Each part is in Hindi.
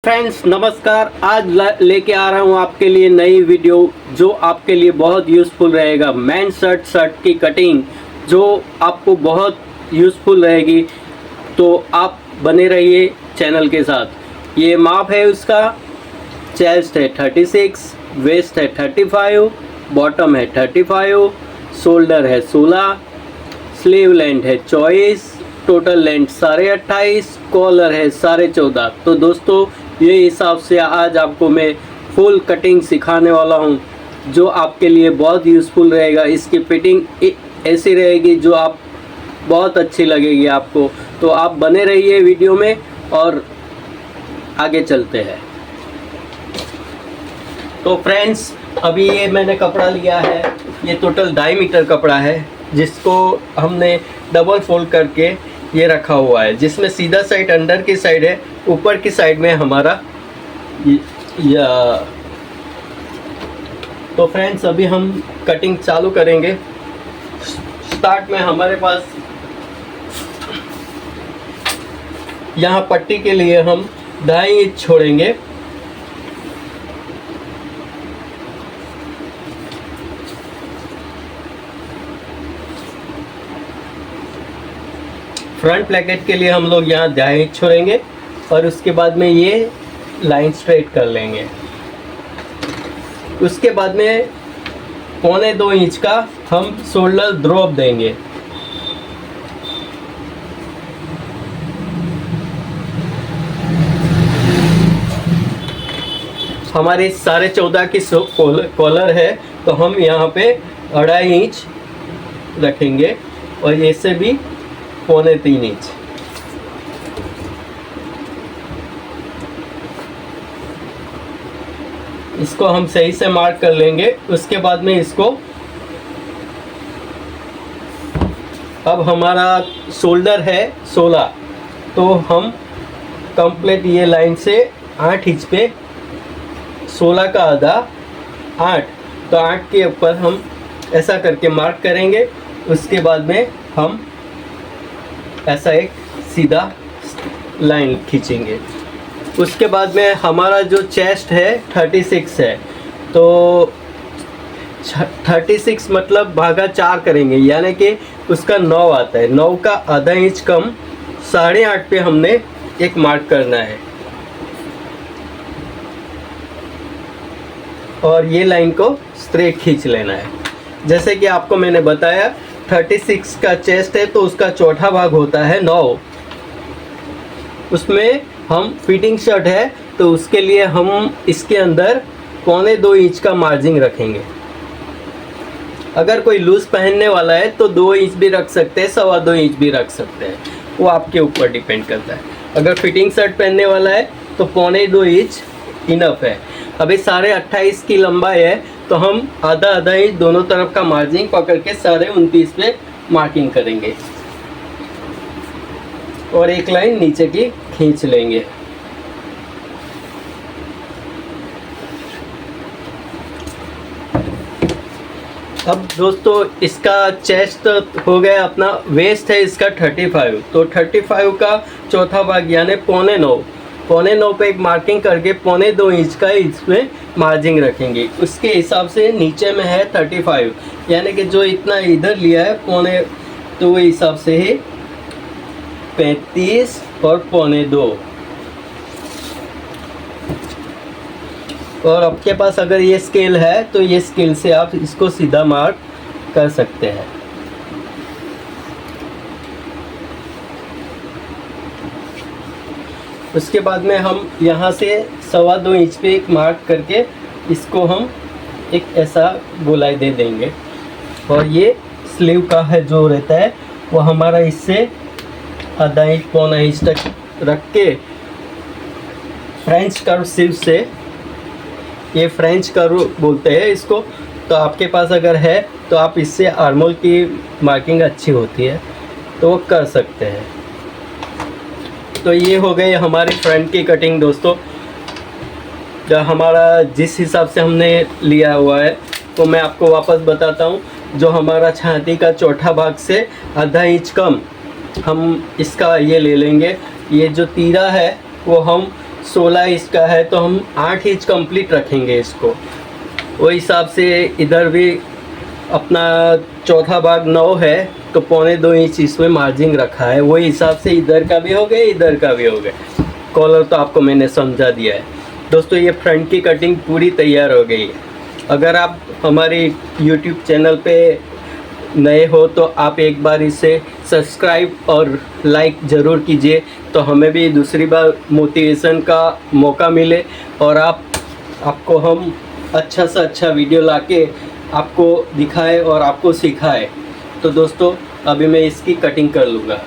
फ्रेंड्स नमस्कार। आज लेके आ रहा हूँ आपके लिए नई वीडियो जो आपके लिए बहुत यूज़फुल रहेगा। मैन शर्ट की कटिंग जो आपको बहुत यूज़फुल रहेगी, तो आप बने रहिए चैनल के साथ। ये माप है उसका, चेस्ट है 36, वेस्ट है 35, बॉटम है 35, शोल्डर है 16, स्लीव लेंथ है 24, टोटल लेंथ 28.5, कॉलर है 14.5। तो दोस्तों ये हिसाब से आज आपको मैं फुल कटिंग सिखाने वाला हूँ जो आपके लिए बहुत यूज़फुल रहेगा। इसकी फिटिंग ऐसी रहेगी जो आप बहुत अच्छी लगेगी आपको। तो आप बने रहिए वीडियो में और आगे चलते हैं। तो फ्रेंड्स अभी ये मैंने कपड़ा लिया है, ये टोटल 2.5 मीटर कपड़ा है जिसको हमने डबल फोल्ड करके ये रखा हुआ है, जिसमें सीधा साइड अंदर की साइड है, ऊपर की साइड में हमारा तो फ्रेंड्स अभी हम कटिंग चालू करेंगे। स्टार्ट में हमारे पास यहाँ पट्टी के लिए हम 2.5 इंच छोड़ेंगे। फ्रंट प्लेकेट के लिए हम लोग यहाँ 2.5 इंच छोड़ेंगे और उसके बाद में ये लाइन स्ट्रेट कर लेंगे। उसके बाद में 1.25 इंच का हम शोल्डर ड्रॉप देंगे। हमारे 14.5 की कॉलर है तो हम यहाँ पे 2.5 इंच रखेंगे और ऐसे भी 3.25 इंच। इसको हम सही से मार्क कर लेंगे। उसके बाद में इसको अब हमारा शोल्डर है 16, तो हम कंप्लीट ये लाइन से 8 इंच पे 16 का आधा 8, तो 8 के ऊपर हम ऐसा करके मार्क करेंगे। उसके बाद में हम ऐसा एक सीधा लाइन खींचेंगे। उसके बाद में हमारा जो चेस्ट है 36 है, तो 36 मतलब भागा 4 करेंगे, यानी कि उसका 9 आता है। 9 का आधा इंच कम 8.5 पे हमने एक मार्क करना है और ये लाइन को स्ट्रेट खींच लेना है। जैसे कि आपको मैंने बताया 36 का चेस्ट है तो उसका चौथा भाग होता है 9। उसमें हम फिटिंग शर्ट है तो उसके लिए हम इसके अंदर 1.25 इंच का मार्जिन रखेंगे। अगर कोई लूज पहनने वाला है तो 2 इंच भी रख सकते हैं, 2.25 इंच भी रख सकते हैं, वो आपके ऊपर डिपेंड करता है। अगर फिटिंग शर्ट पहनने वाला है तो 2.25 इंच इनफ है। अभी 28.5 की लंबाई है तो हम आधा इंच दोनों तरफ का मार्जिन पकड़ के 29.5 पे मार्किंग करेंगे और एक लाइन नीचे की खींच लेंगे। अब दोस्तों इसका चेस्ट हो गया अपना, वेस्ट है इसका 35, तो 35 का चौथा भाग यानी 8.25 पे एक मार्किंग करके 2.25 इंच का इसमें मार्जिन रखेंगे। उसके हिसाब से नीचे में है 35, यानी कि जो इतना इधर लिया है 2.25, तो वो हिसाब से ही 35 और 2.25। और आपके पास अगर ये स्केल है तो ये स्केल से आप इसको सीधा मार्क कर सकते हैं। उसके बाद में हम यहाँ से 2.25 इंच पे एक मार्क करके इसको हम एक ऐसा गोलाई दे देंगे और ये स्लीव का है जो रहता है वो हमारा इससे आधा इंच 1.25 इंच तक रख के फ्रेंच कर्व स्लीव से, ये फ्रेंच कर्व बोलते हैं इसको, तो आपके पास अगर है तो आप इससे आर्मोल की मार्किंग अच्छी होती है तो वो कर सकते हैं। तो ये हो गई हमारी फ्रंट की कटिंग दोस्तों। जो हमारा जिस हिसाब से हमने लिया हुआ है तो मैं आपको वापस बताता हूँ। जो हमारा छाती का चौथा भाग से आधा इंच कम हम इसका ये ले लेंगे। ये जो तीरा है वो हम 16 इंच का है तो हम 8 इंच कंप्लीट रखेंगे इसको। वो हिसाब से इधर भी अपना चौथा भाग 9 है तो 1.25 इंच इसमें मार्जिन रखा है। वही हिसाब से इधर का भी हो गया, इधर का भी हो गया। कॉलर तो आपको मैंने समझा दिया है। दोस्तों ये फ्रंट की कटिंग पूरी तैयार हो गई है। अगर आप हमारे YouTube चैनल पे नए हो तो आप एक बार इसे सब्सक्राइब और लाइक ज़रूर कीजिए, तो हमें भी दूसरी बार मोटिवेशन का मौका मिले और आपको हम अच्छा से अच्छा वीडियो लाके आपको दिखाए और आपको सिखाए। तो दोस्तों अभी मैं इसकी कटिंग कर लूँगा।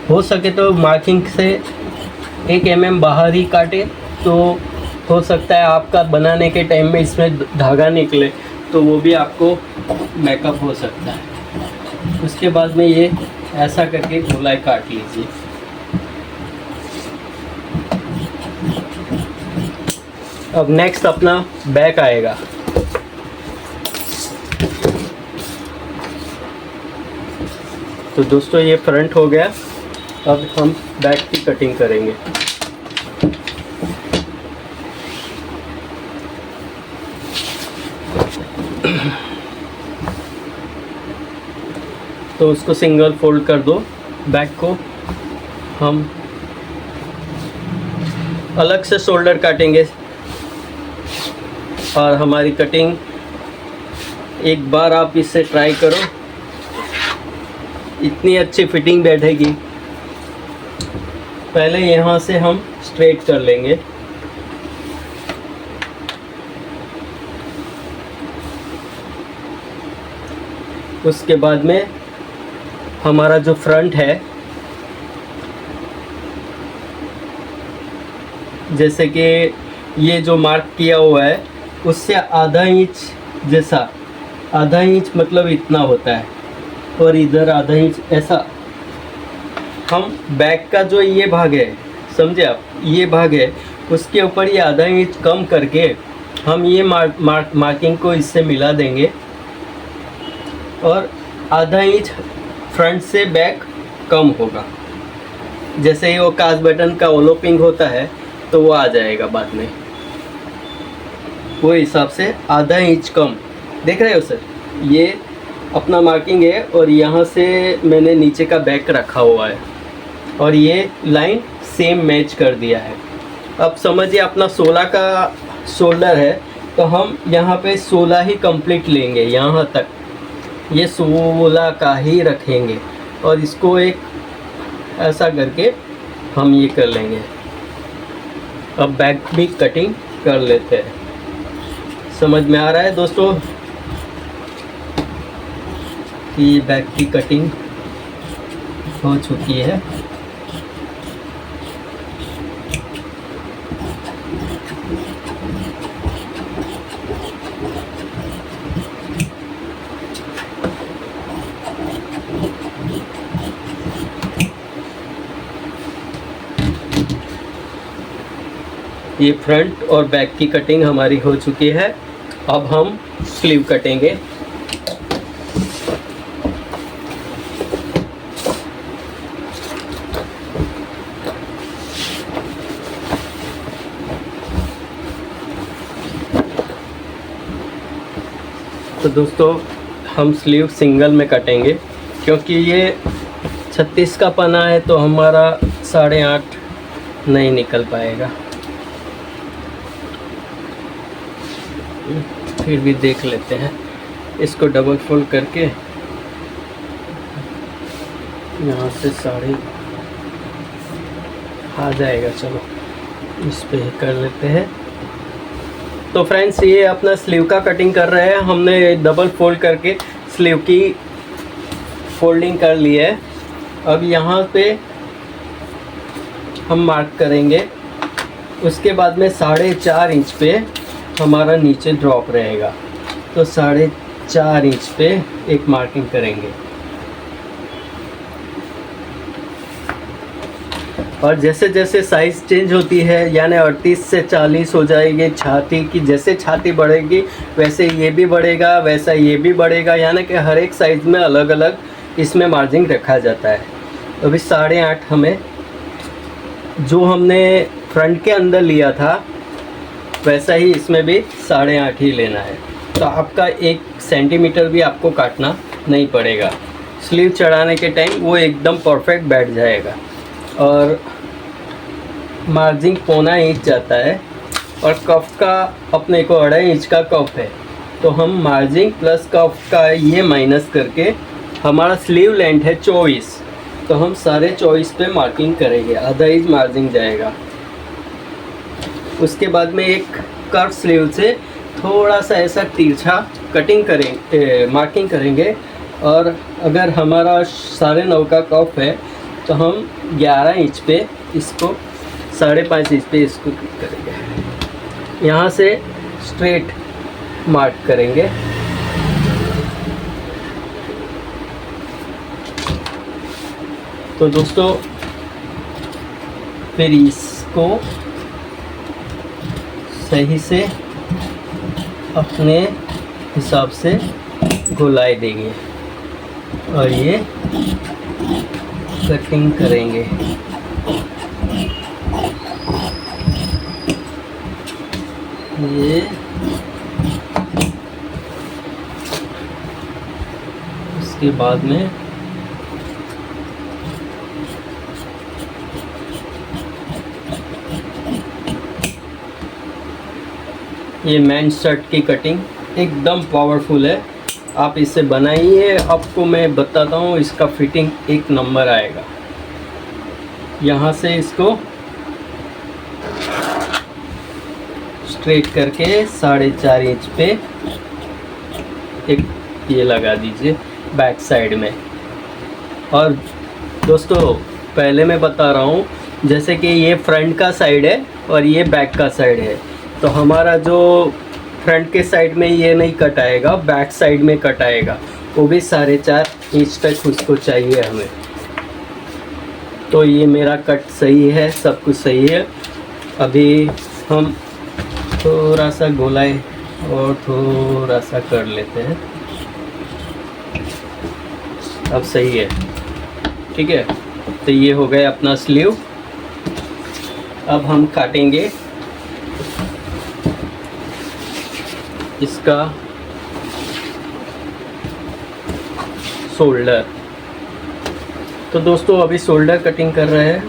हो सके तो मार्किंग से 1 mm बाहर ही काटे, तो हो सकता है आपका बनाने के टाइम में इसमें धागा निकले तो वो भी आपको मेकअप हो सकता है। उसके बाद में ये ऐसा करके गोलाई काट लीजिए। अब नेक्स्ट अपना बैक आएगा। तो दोस्तों ये फ्रंट हो गया। अब हम बैक की कटिंग करेंगे। तो उसको सिंगल फोल्ड कर दो। बैक को हम अलग से शोल्डर काटेंगे और हमारी कटिंग एक बार आप इससे ट्राई करो, इतनी अच्छी फिटिंग बैठेगी। पहले यहाँ से हम स्ट्रेट कर लेंगे। उसके बाद में हमारा जो फ्रंट है, जैसे कि ये जो मार्क किया हुआ है उससे आधा इंच जैसा, आधा इंच मतलब इतना होता है और इधर आधा इंच ऐसा। हम बैक का जो ये भाग है, समझे आप, ये भाग है उसके ऊपर ये आधा इंच कम करके हम ये मार्किंग को इससे मिला देंगे और आधा इंच फ्रंट से बैक कम होगा। जैसे ही वो काज बटन का ओलोपिंग होता है तो वो आ जाएगा बाद में, वो हिसाब से आधा इंच कम। देख रहे हो सर, ये अपना मार्किंग है और यहाँ से मैंने नीचे का बैक रखा हुआ है और ये लाइन सेम मैच कर दिया है। अब समझिए अपना 16 का शोल्डर है तो हम यहाँ पे 16 ही कंप्लीट लेंगे, यहाँ तक ये 16 का ही रखेंगे और इसको एक ऐसा करके हम ये कर लेंगे। अब बैक भी कटिंग कर लेते हैं। समझ में आ रहा है दोस्तों कि ये बैक की कटिंग हो चुकी है। ये फ्रंट और बैक की कटिंग हमारी हो चुकी है। अब हम स्लीव कटेंगे। तो दोस्तों हम स्लीव सिंगल में कटेंगे क्योंकि ये 36 का पना है तो हमारा 8.5 नहीं निकल पाएगा। फिर भी देख लेते हैं, इसको डबल फोल्ड करके यहाँ से 8.5 आ जाएगा। चलो इस पे ही कर लेते हैं। तो फ्रेंड्स ये अपना स्लीव का कटिंग कर रहे हैं। हमने डबल फोल्ड करके स्लीव की फोल्डिंग कर ली है। अब यहाँ पे हम मार्क करेंगे। उसके बाद में 4.5 इंच पे हमारा नीचे ड्रॉप रहेगा। तो 4 इंच पे एक मार्किंग करेंगे। और जैसे जैसे साइज़ चेंज होती है, यानी 38 से 40 हो जाएगी छाती की, जैसे छाती बढ़ेगी वैसे ये भी बढ़ेगा, वैसा ये भी बढ़ेगा, यानी कि हर एक साइज़ में अलग अलग इसमें मार्जिन रखा जाता है। अभी 8.5 हमें जो हमने फ्रंट के अंदर लिया था वैसा ही इसमें भी 8.5 ही लेना है। तो आपका 1 सेंटीमीटर भी आपको काटना नहीं पड़ेगा। स्लीव चढ़ाने के टाइम वो एकदम परफेक्ट बैठ जाएगा। और मार्जिन 1.25 इंच जाता है और कफ का अपने को 2.5 इंच का कफ है, तो हम मार्जिन प्लस कफ का ये माइनस करके हमारा स्लीव लेंथ है 24, तो हम 24.5 पे मार्किंग करेंगे, आधा इंच मार्जिन जाएगा। उसके बाद में एक कर्व स्लीव से थोड़ा सा ऐसा तिरछा कटिंग करेंगे, मार्किंग करेंगे। और अगर हमारा 9.5 का कफ है तो हम 11 इंच पे इसको 5.5 इंच पे इसको करेंगे, यहाँ से स्ट्रेट मार्क करेंगे। तो दोस्तों फिर इसको सही से अपने हिसाब से घुलाई देंगे और ये कटिंग करेंगे। ये उसके बाद में ये मेन शर्ट की कटिंग एकदम पावरफुल है, आप इसे बनाइए, आपको मैं बताता हूँ इसका फिटिंग एक नंबर आएगा। यहाँ से इसको स्ट्रेट करके 4.5 इंच पे एक ये लगा दीजिए बैक साइड में। और दोस्तों पहले मैं बता रहा हूँ, जैसे कि ये फ्रंट का साइड है और ये बैक का साइड है, तो हमारा जो फ्रंट के साइड में ये नहीं कट आएगा, बैक साइड में कट आएगा, वो भी 4.5 इंच तक उसको चाहिए हमें। तो ये मेरा कट सही है, सब कुछ सही है। अभी हम थोड़ा सा गोलाई और थोड़ा सा कर लेते हैं, अब सही है, ठीक है। तो ये हो गया अपना स्लीव। अब हम काटेंगे इसका शोल्डर। तो दोस्तों अभी शोल्डर कटिंग कर रहे हैं,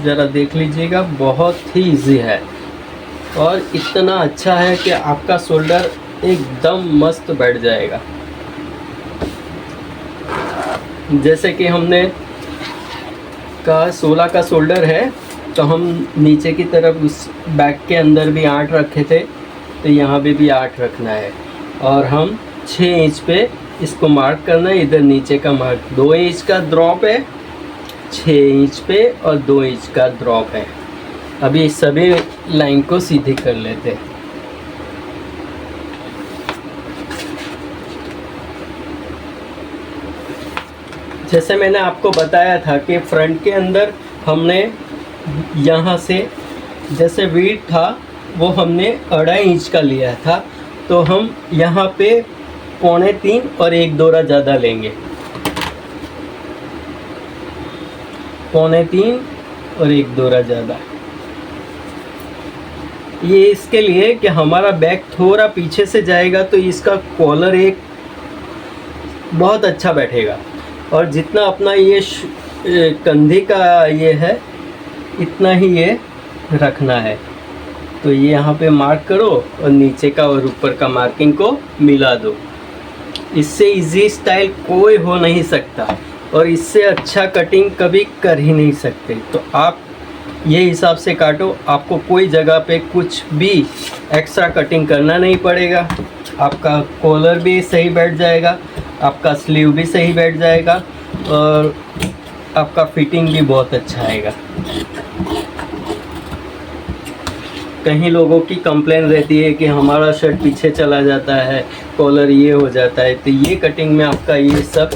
ज़रा देख लीजिएगा, बहुत ही इजी है और इतना अच्छा है कि आपका शोल्डर एकदम मस्त बैठ जाएगा। जैसे कि हमने का 16 का शोल्डर है, तो हम नीचे की तरफ उस बैक के अंदर भी 8 रखे थे, तो यहाँ भी 8 रखना है। और हम 6 इंच पे इसको मार्क करना है, इधर नीचे का मार्क 2 इंच का ड्रॉप है, 6 इंच पे और 2 इंच का ड्रॉप है। अभी इस सभी लाइन को सीधी कर लेते हैं। जैसे मैंने आपको बताया था कि फ्रंट के अंदर हमने यहाँ से जैसे वीट था वो हमने 2.5 इंच का लिया था, तो हम यहाँ पे 3.25 और 1 दोरा ज़्यादा लेंगे, 3.25 और 1 दोरा ज़्यादा। ये इसके लिए कि हमारा बैक थोड़ा पीछे से जाएगा तो इसका कॉलर एक बहुत अच्छा बैठेगा। और जितना अपना ये कंधे का ये है इतना ही ये रखना है। तो ये यहाँ पे मार्क करो और नीचे का और ऊपर का मार्किंग को मिला दो। इससे इजी स्टाइल कोई हो नहीं सकता और इससे अच्छा कटिंग कभी कर ही नहीं सकते। तो आप ये हिसाब से काटो, आपको कोई जगह पे कुछ भी एक्स्ट्रा कटिंग करना नहीं पड़ेगा। आपका कॉलर भी सही बैठ जाएगा, आपका स्लीव भी सही बैठ जाएगा और आपका फिटिंग भी बहुत अच्छा आएगा। कहीं लोगों की कंप्लेन रहती है कि हमारा शर्ट पीछे चला जाता है, कॉलर ये हो जाता है, तो ये कटिंग में आपका ये सब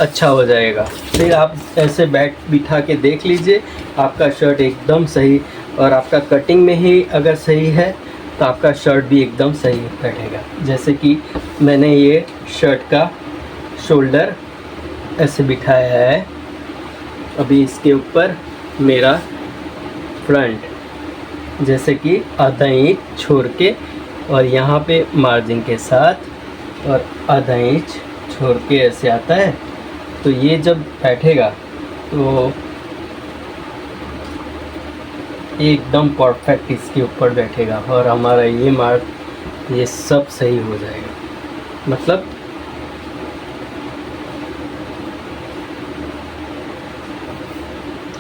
अच्छा हो जाएगा। फिर आप ऐसे बिठा के देख लीजिए, आपका शर्ट एकदम सही, और आपका कटिंग में ही अगर सही है तो आपका शर्ट भी एकदम सही बैठेगा। जैसे कि मैंने ये शर्ट का शोल्डर ऐसे बिठाया है, अभी इसके ऊपर मेरा फ्रंट जैसे कि आधा इंच छोड़ के, और यहाँ पे मार्जिन के साथ और आधा इंच छोड़ के ऐसे आता है। तो ये जब बैठेगा तो एकदम परफेक्ट इसके ऊपर बैठेगा, और हमारा ये मार्क ये सब सही हो जाएगा। मतलब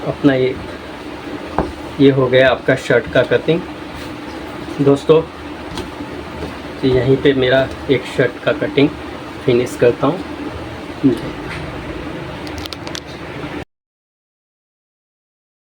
अपना ये हो गया आपका शर्ट का कटिंग दोस्तों। तो यहीं पे मेरा एक शर्ट का कटिंग फिनिश करता हूँ।